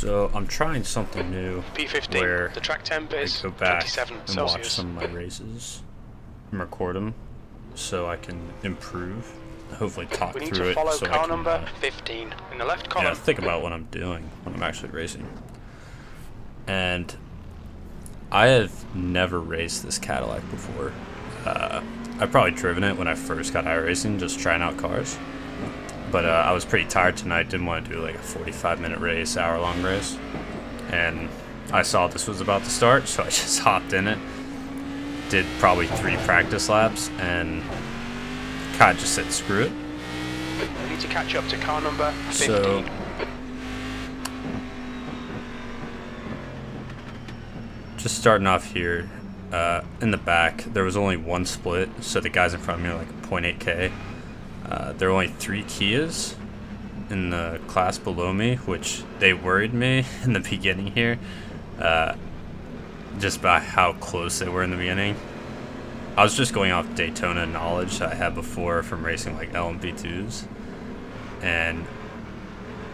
So I'm trying something new P15. where The track temp is I go back 27 and Celsius. watch some of my races and record them so I can improve, hopefully talk We need through to it follow so I car can number 15 in the left column. think about what I'm doing when I'm actually racing. And I have never raced this Cadillac before. I've probably driven it when I first got iRacing, just trying out cars. But I was pretty tired tonight, didn't want to do like a 45-minute race, hour-long race. And I saw this was about to start, so I just hopped in it. Did probably 3 practice laps, and kind of just said screw it. We need to catch up to car number 15. So, just starting off here, in the back, there was only one split, so the guys in front of me are like a 0.8K. There were only 3 Kias in the class below me, which they worried me in the beginning here, just by how close they were in the beginning. I was just going off Daytona knowledge I had before from racing like LMP2s, and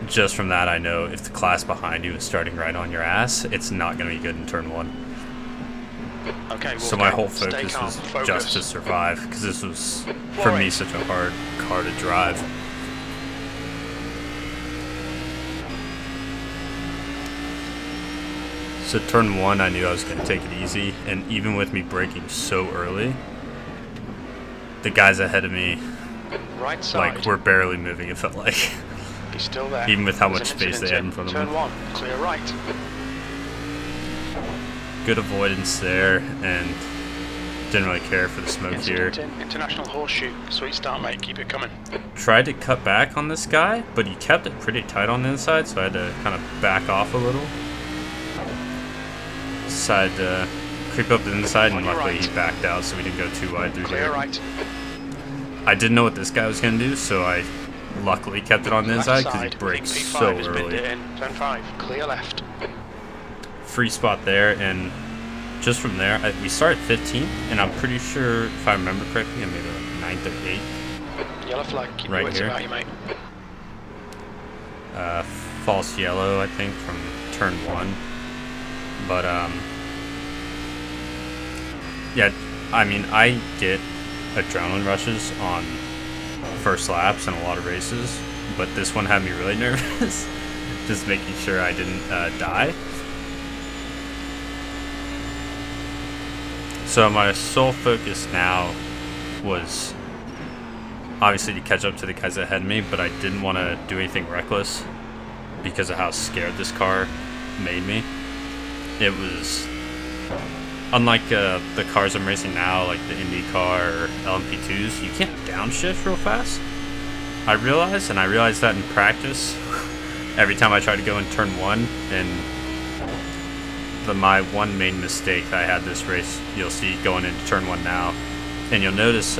just from that I know if the class behind you is starting right on your ass, it's not going to be good in turn 1. Okay, So my whole focus was just to survive, because this was, for me, such a hard car to drive. So turn 1, I knew I was going to take it easy, and even with me braking so early, the guys ahead of me, right side, like, were barely moving, it felt like. He's still there. Even with how much space they had in front of turn them. Turn 1, clear right. Good avoidance there, and didn't really care for the smoke here. International horseshoe. Sweet start, mate. Keep it coming. Tried to cut back on this guy, but he kept it pretty tight on the inside, so I had to kind of back off a little. Decided to creep up the inside, and luckily he backed out, so we didn't go too wide through clear here. Right. I didn't know what this guy was going to do, so I luckily kept it on the inside because he brakes so early. Turn 5, clear left. Free spot there, and just from there, we started 15th, and I'm pretty sure, if I remember correctly, I made it like 9th or 8th. Yellow flag, keep right your wits here. about you, mate. False yellow, I think, from turn 1. But, yeah, I mean, I get adrenaline rushes on first laps in a lot of races, but this one had me really nervous, just making sure I didn't die. So my sole focus now was obviously to catch up to the guys ahead of me, but I didn't want to do anything reckless because of how scared this car made me. It was unlike the cars I'm racing now, like the IndyCar or LMP2s, you can't downshift real fast. I realized that in practice, every time I tried to go in turn 1, and my one main mistake I had this race, you'll see going into turn 1 now, and you'll notice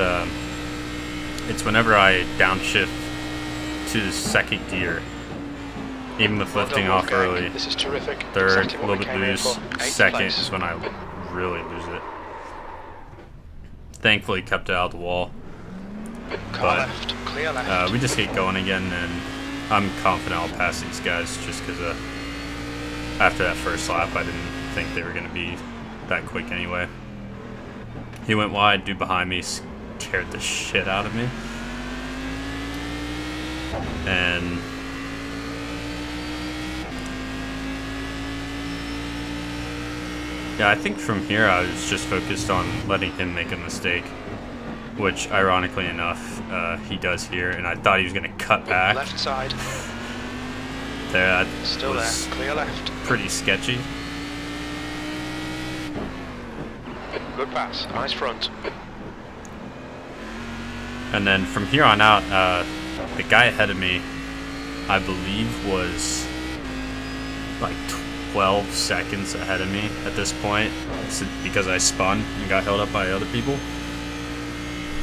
it's whenever I downshift to the 2nd gear, even with lifting off early, this is terrific. 3rd, Exactly a little bit loose, 2nd is when I really lose it. Thankfully kept it out of the wall, car but left, clear left. we just get going again, and I'm confident I'll pass these guys just because after that first lap I didn't think they were going to be that quick anyway. He went wide, dude behind me scared the shit out of me, and yeah, I think from here I was just focused on letting him make a mistake, which ironically enough he does here, and I thought he was going to cut back. Left side. There, that Still was there, clear left. pretty sketchy. Good pass, nice front. And then from here on out, the guy ahead of me, I believe, was like 12 seconds ahead of me at this point, because I spun and got held up by other people.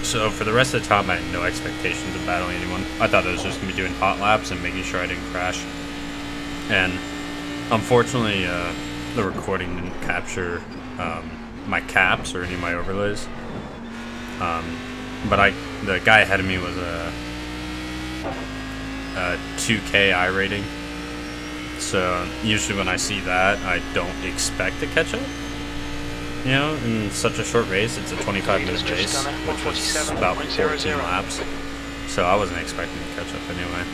So for the rest of the time, I had no expectations of battling anyone. I thought I was just going to be doing hot laps and making sure I didn't crash. And unfortunately, the recording didn't capture my caps or any of my overlays. But the guy ahead of me was a 2K I rating, So usually when I see that, I don't expect to catch up. You know, in such a short race, it's a 25-minute race, which was about 14 laps. So I wasn't expecting to catch up anyway.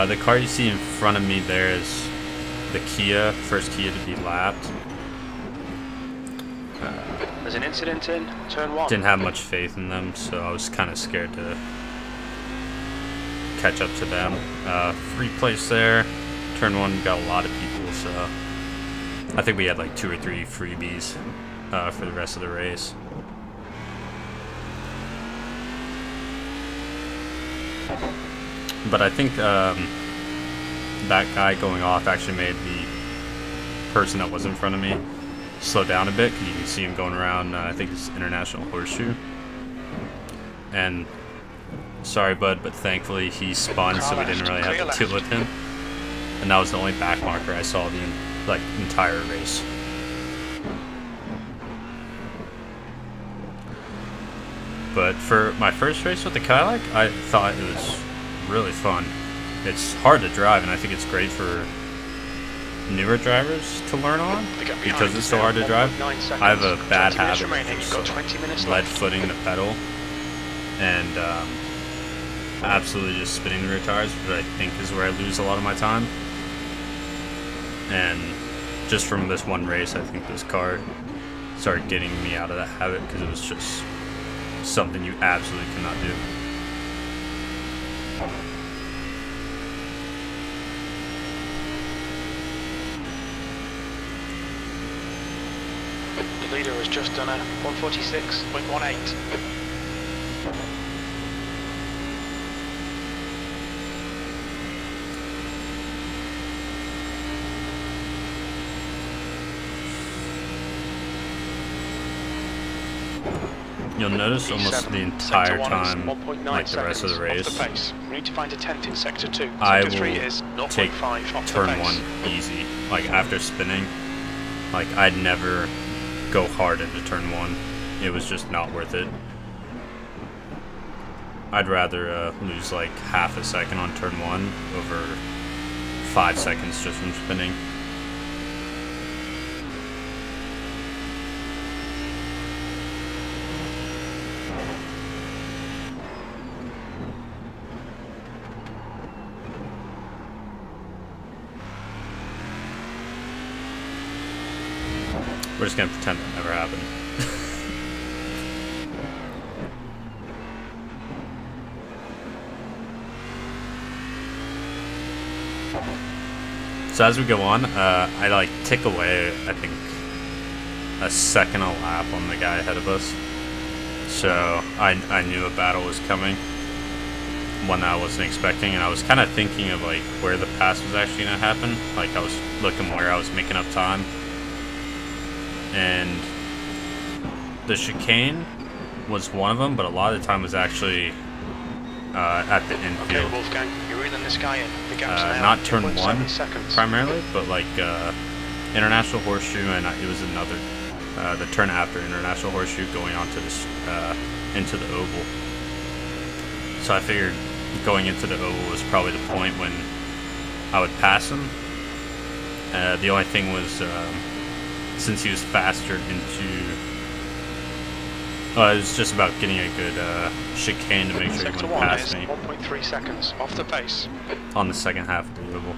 The car you see in front of me there is the Kia, first Kia to be lapped. There's an incident in turn 1. Didn't have much faith in them, so I was kind of scared to catch up to them. Free place there. Turn 1 got a lot of people, so I think we had like 2 or 3 freebies for the rest of the race. But I think that guy going off actually made the person that was in front of me slow down a bit, because you can see him going around, I think it's International Horseshoe. And sorry, bud, but thankfully he spun, so we didn't really have to deal with him. And that was the only back marker I saw the entire race. But for my first race with the Cadillac, I thought it was really fun. It's hard to drive, and I think it's great for newer drivers to learn on because it's so hard to drive. I have a bad habit of lead footing the pedal and absolutely just spinning the rear tires, which I think is where I lose a lot of my time. And just from this one race, I think this car started getting me out of that habit, because it was just something you absolutely cannot do. The leader has just done a 146.18. You'll notice almost the entire time, like the rest of the race, We need to find a 10th in sector 2. I Sector 3 will is take 0.5 off the turn pace. 1 easy. Like after spinning, like I'd never go hard into turn 1. It was just not worth it. I'd rather lose like half a second on turn 1 over 5 seconds just from spinning. We're just gonna pretend that never happened. So as we go on, I like tick away, I think, a second a lap on the guy ahead of us. So I knew a battle was coming, one that I wasn't expecting, and I was kind of thinking of like where the pass was actually gonna happen. Like I was looking where I was making up time. And the chicane was one of them, but a lot of the time was actually at the infield. Okay, Wolfgang, you're reeling this guy in. The gap's now Not turn 1 seconds. primarily, but like International Horseshoe, and it was another, the turn after International Horseshoe going onto this, into the oval. So I figured going into the oval was probably the point when I would pass him. The only thing was, since he was faster into, it was just about getting a good chicane to make sure he wouldn't pass me 1.3 seconds off the pace on the second half of the oval.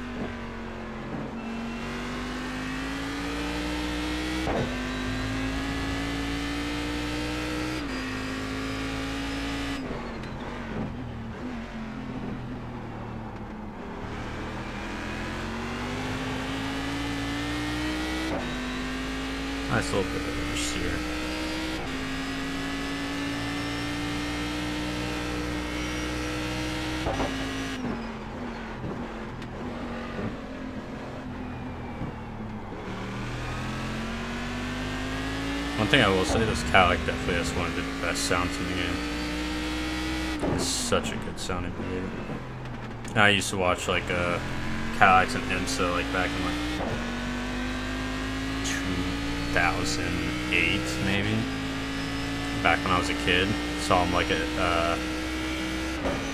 Nice little bit of oversteer. One thing I will say, this Cadillac definitely has one of the best sounds in the game. It's such a good sounding vehicle. I used to watch like Cadillacs and IMSA like back in like 2008 maybe, back when I was a kid. Saw them like at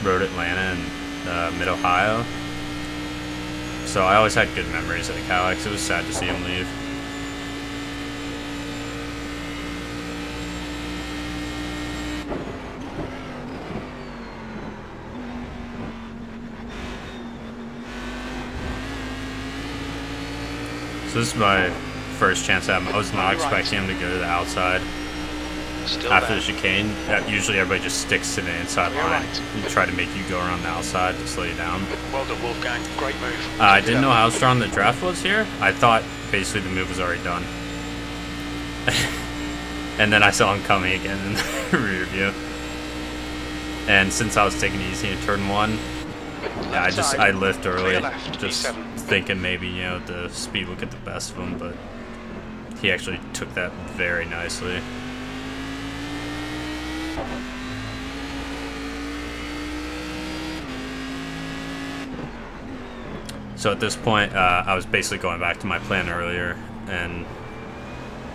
rode Atlanta and Mid-Ohio. So I always had good memories of the Cadillacs. It was sad to see him leave. So this is my first chance at him. I was not expecting him to go to the outside. After the chicane, usually everybody just sticks to the inside line and try to make you go around the outside to slow you down. Well done, Wolfgang. Great move. I didn't know how strong the draft was here. I thought basically the move was already done. And then I saw him coming again in the rear view. And since I was taking it easy in turn 1, I lift early, just thinking maybe, you know, the speed would get the best of him, but he actually took that very nicely. So at this point, I was basically going back to my plan earlier and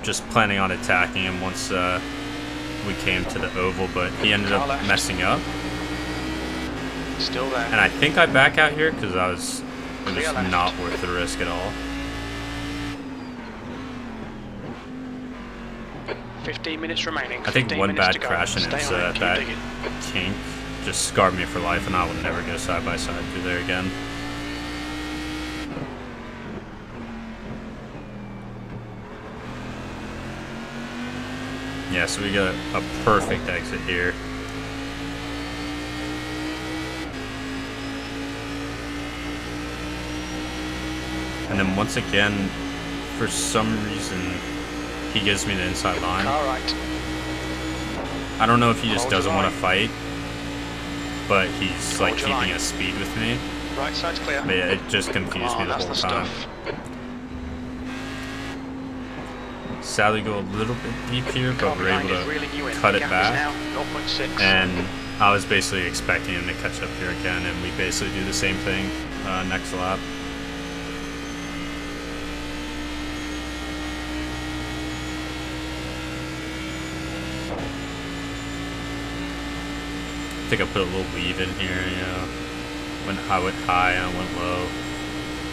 just planning on attacking him once we came to the oval, but he ended up messing up. Still there. And I think I back out here because it was not worth the risk at all. 15 minutes remaining. I think one bad crash and it's that kink just scarred me for life, and I will never go side by side through there again. Yeah, so we got a perfect exit here. And then once again, for some reason, he gives me the inside line. All right. I don't know if he just doesn't want to fight, but he's like keeping a speed with me. Right side's clear. But yeah, it just confused me the whole time. Sadly, go a little bit deep here, but we're able to cut it back. And I was basically expecting him to catch up here again, and we basically do the same thing next lap. I think I put a little weave in here, you know. When I went high and I went low,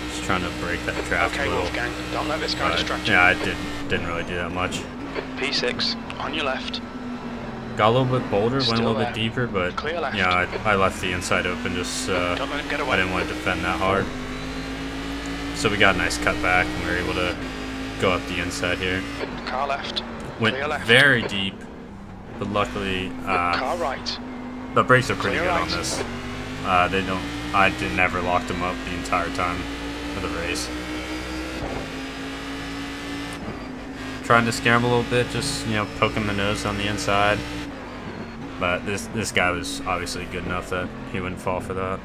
just trying to break that traffic a Okay, little. Wolfgang, don't let this guy distract you. Yeah, I didn't really do that much. P6 on your left. Got a little bit bolder, went a little bit deeper, but yeah, I left the inside open. Just don't let him get away. I didn't want to defend that hard. So we got a nice cutback, and we were able to go up the inside here. Car left. Went very deep, but luckily car right. the brakes are pretty good on this. I never locked them up the entire time of the race. Trying to scare him a little bit, just, you know, poking the nose on the inside. But this guy was obviously good enough that he wouldn't fall for that.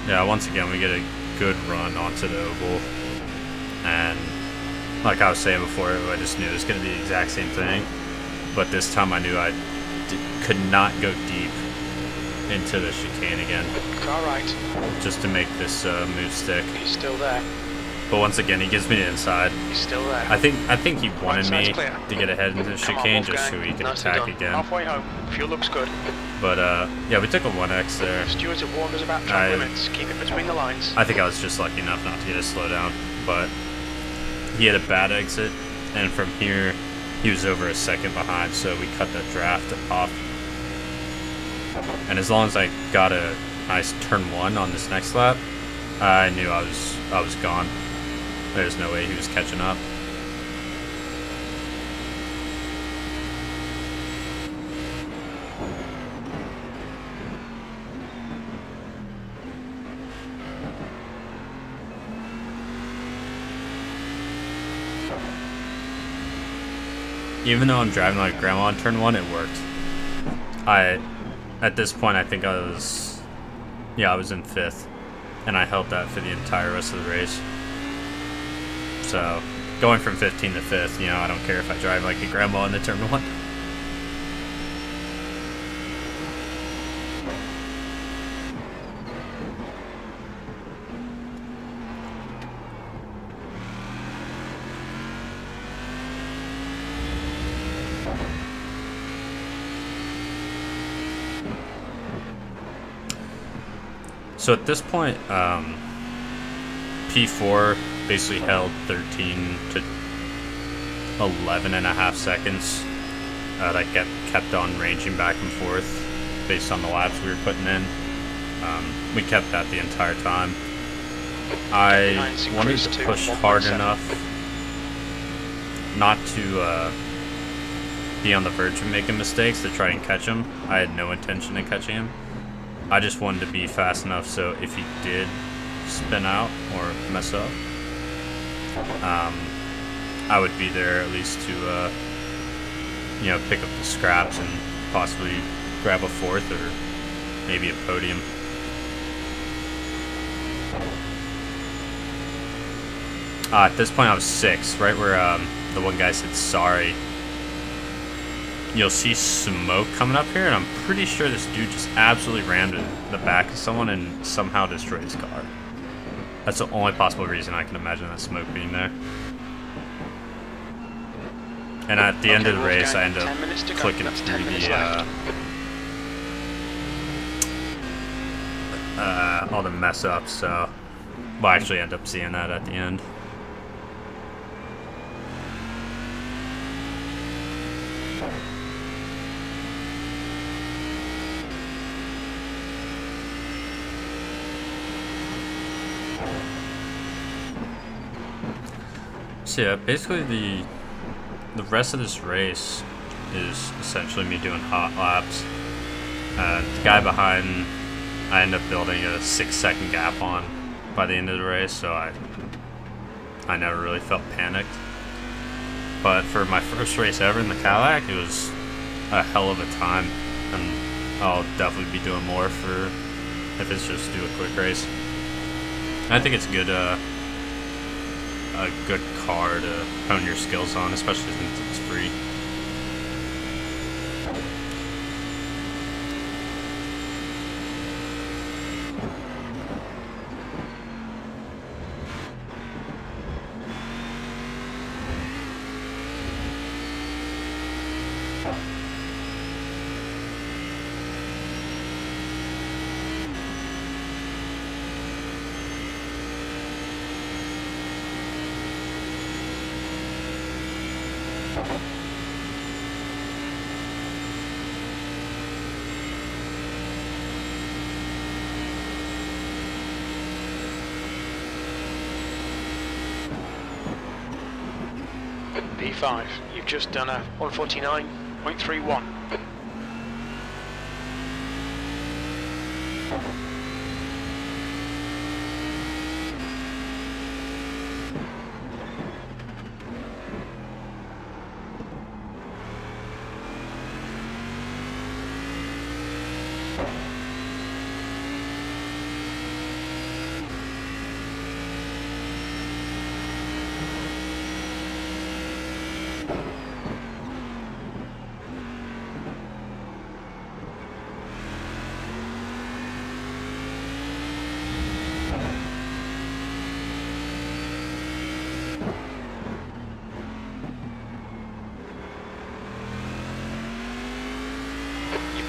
Yeah, once again, we get a good run onto the oval. And like I was saying before, I just knew it was going to be the exact same thing. But this time I knew I could not go deep into the chicane again. Car right. Just to make this move stick. He's still there. But once again, he gives me the inside. He's still there. I think he wanted me to get ahead into the chicane just so he could attack again. Halfway home. Fuel looks good. But yeah, we took a 1X there. Stewards have warned us about track limits. Keep it between the lines. I think I was just lucky enough not to get a slowdown. But he had a bad exit, and from here he was over a second behind, so we cut that draft off. And as long as I got a nice turn 1 on this next lap, I knew I was gone. There's no way he was catching up. Even though I'm driving like grandma on turn 1, it worked. At this point, I think I was in 5th, and I held that for the entire rest of the race. So, going from 15 to 5th, you know, I don't care if I drive like a grandma in the turn 1. So at this point, P4 basically held 13 to 11 and a half seconds. That kept on ranging back and forth based on the laps we were putting in. We kept that the entire time. I wanted to push hard enough not to be on the verge of making mistakes to try and catch him. I had no intention of catching him. I just wanted to be fast enough so if he did spin out or mess up, I would be there at least to pick up the scraps and possibly grab a fourth or maybe a podium. At this point I was 6, right where the one guy said sorry. You'll see smoke coming up here, and I'm pretty sure this dude just absolutely rammed the back of someone and somehow destroyed his car. That's the only possible reason I can imagine that smoke being there. And at the end of the race, I ended up clicking through all the mess ups, so we'll actually end up seeing that at the end. So yeah, basically the rest of this race is essentially me doing hot laps. The guy behind, I end up building a 6-second gap on by the end of the race, so I never really felt panicked. But for my first race ever in the Cadillac, it was a hell of a time, and I'll definitely be doing more if it's just do a quick race. I think it's a good car to hone your skills on, especially since it's free. P5, you've just done a 149.31.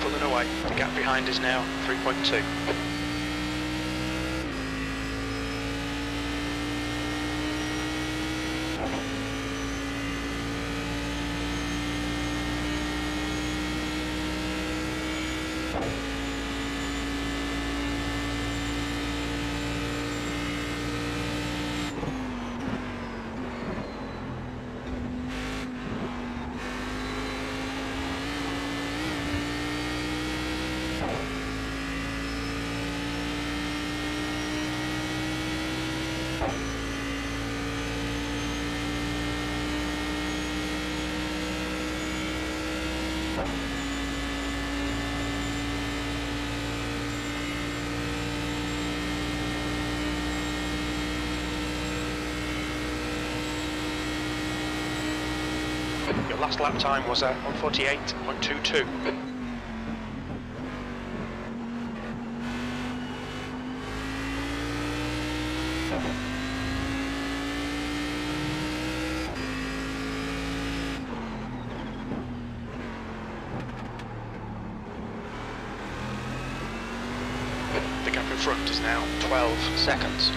Pulling away. The gap behind is now 3.2. Your last lap time was at 148.22. The gap in front is now 12 seconds.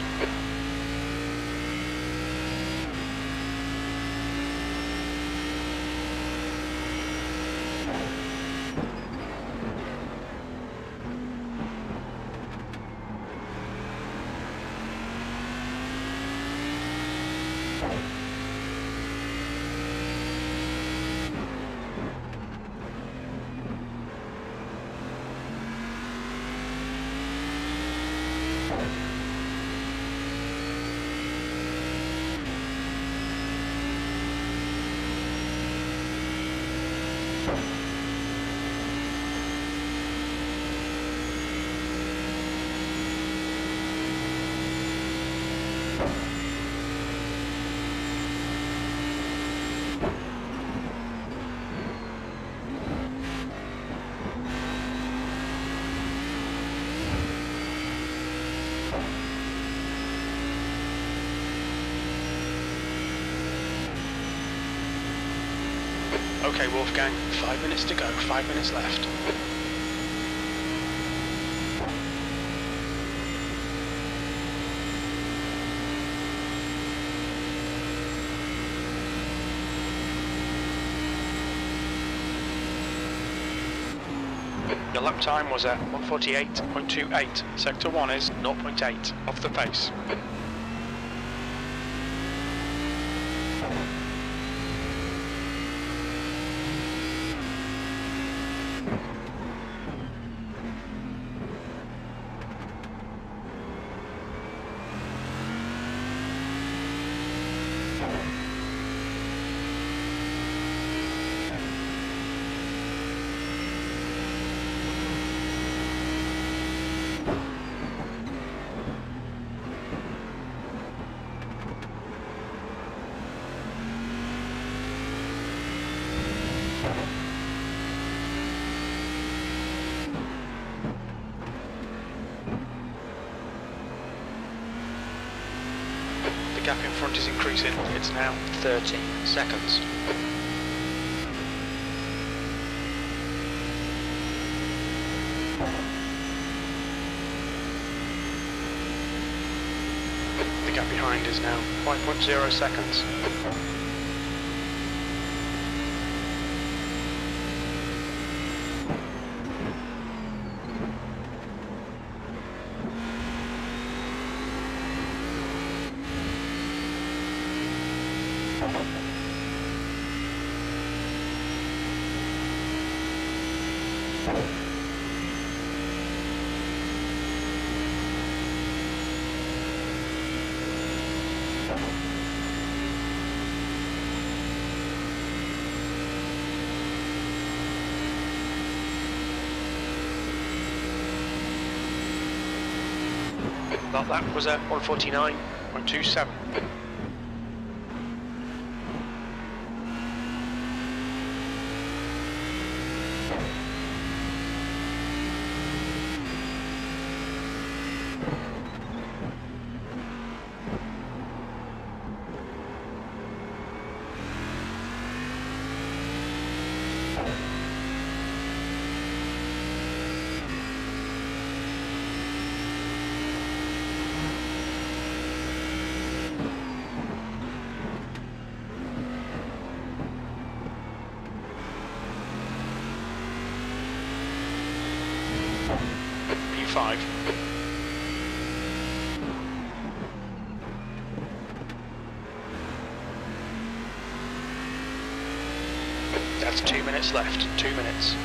Okay, Wolfgang, 5 minutes to go, 5 minutes left. Your lap time was at 1:48.28. Sector 1 is 0.8 off the pace. The gap in front is increasing. It's now 13 seconds. The gap behind is now 5.0 seconds. That was at 1:49.27. P5. That's 2 minutes left. 2 minutes.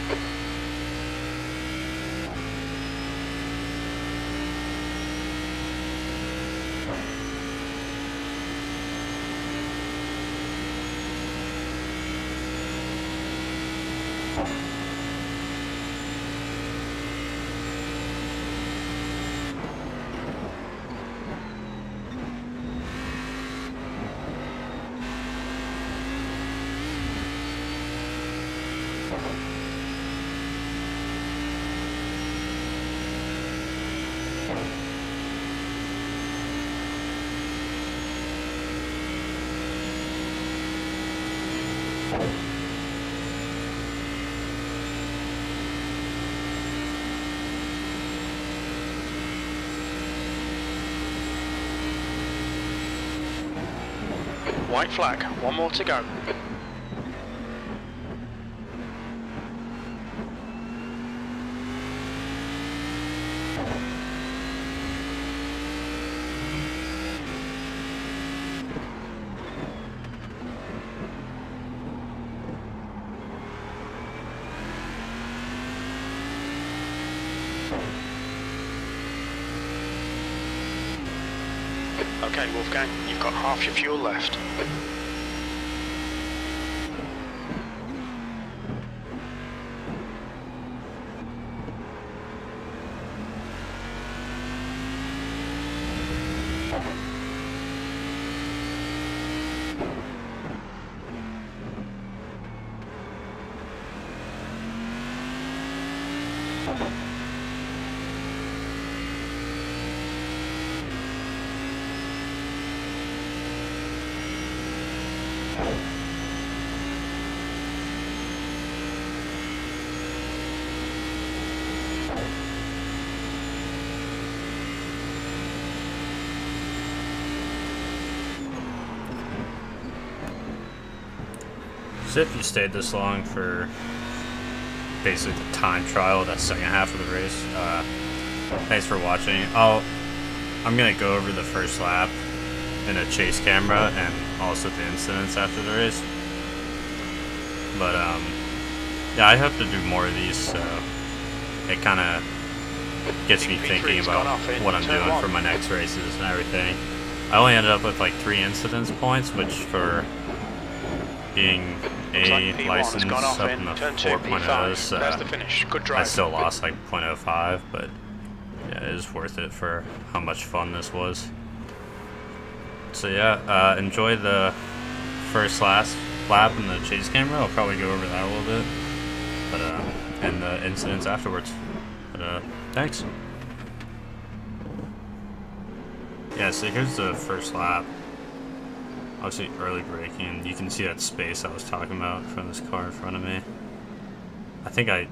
White flag, one more to go. Okay, Wolfgang, you've got half your fuel left. So if you stayed this long for basically the time trial, that second half of the race, thanks for watching. I'm gonna go over the first lap in a chase camera and also the incidents after the race. But yeah, I hope to do more of these, so it kind of gets me thinking about what I'm doing for my next races and everything. I only ended up with like 3 incidents points, which for being a license up in the 4.0s, I still lost like 0.05, but yeah, it is worth it for how much fun this was. So yeah, enjoy the first lap in the chase camera. I'll probably go over that a little bit, but and the incidents afterwards. But thanks. Yeah, so here's the first lap. Obviously early braking. You can see that space I was talking about from this car in front of me. I think it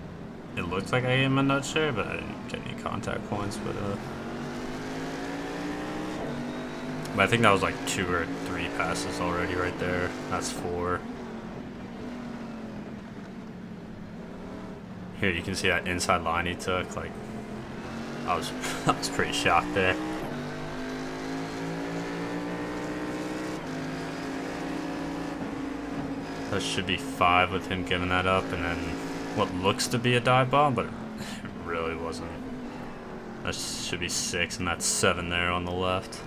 looked like I gave him a nudge there, but I didn't get any contact points. But I think that was like 2 or 3 passes already right there. That's 4. Here you can see that inside line he took. Like, I was pretty shocked there. That should be 5 with him giving that up, and then what looks to be a dive bomb, but it really wasn't. That should be 6, and that's 7 there on the left.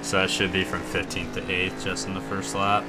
So that should be from 15th to 8th just in the first lap.